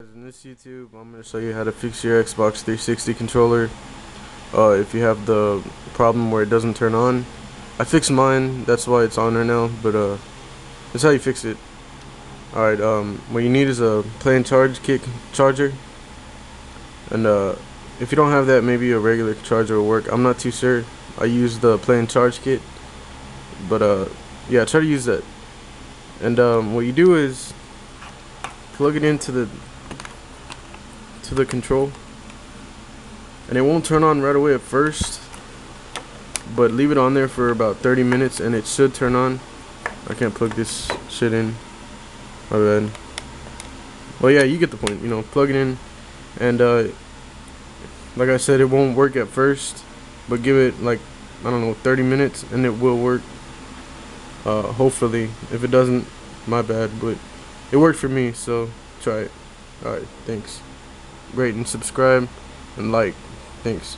In this YouTube, I'm going to show you how to fix your Xbox 360 controller. If you have the problem where it doesn't turn on, I fixed mine. That's why it's on right now. But that's how you fix it. Alright. What you need is a play and charge kit charger, and if you don't have that, maybe a regular charger will work. I'm not too sure. I use the play and charge kit, but yeah, try to use that. And what you do is plug it into the control, and it won't turn on right away at first, but leave it on there for about 30 minutes and it should turn on. I can't plug this shit in, my bad. Well, yeah, you get the point. Plug it in, and like I said, it won't work at first, but give it like, I don't know, 30 minutes and it will work. Hopefully. If it doesn't, my bad, but it worked for me, so try it. Alright, thanks. Rate and subscribe and like. Thanks.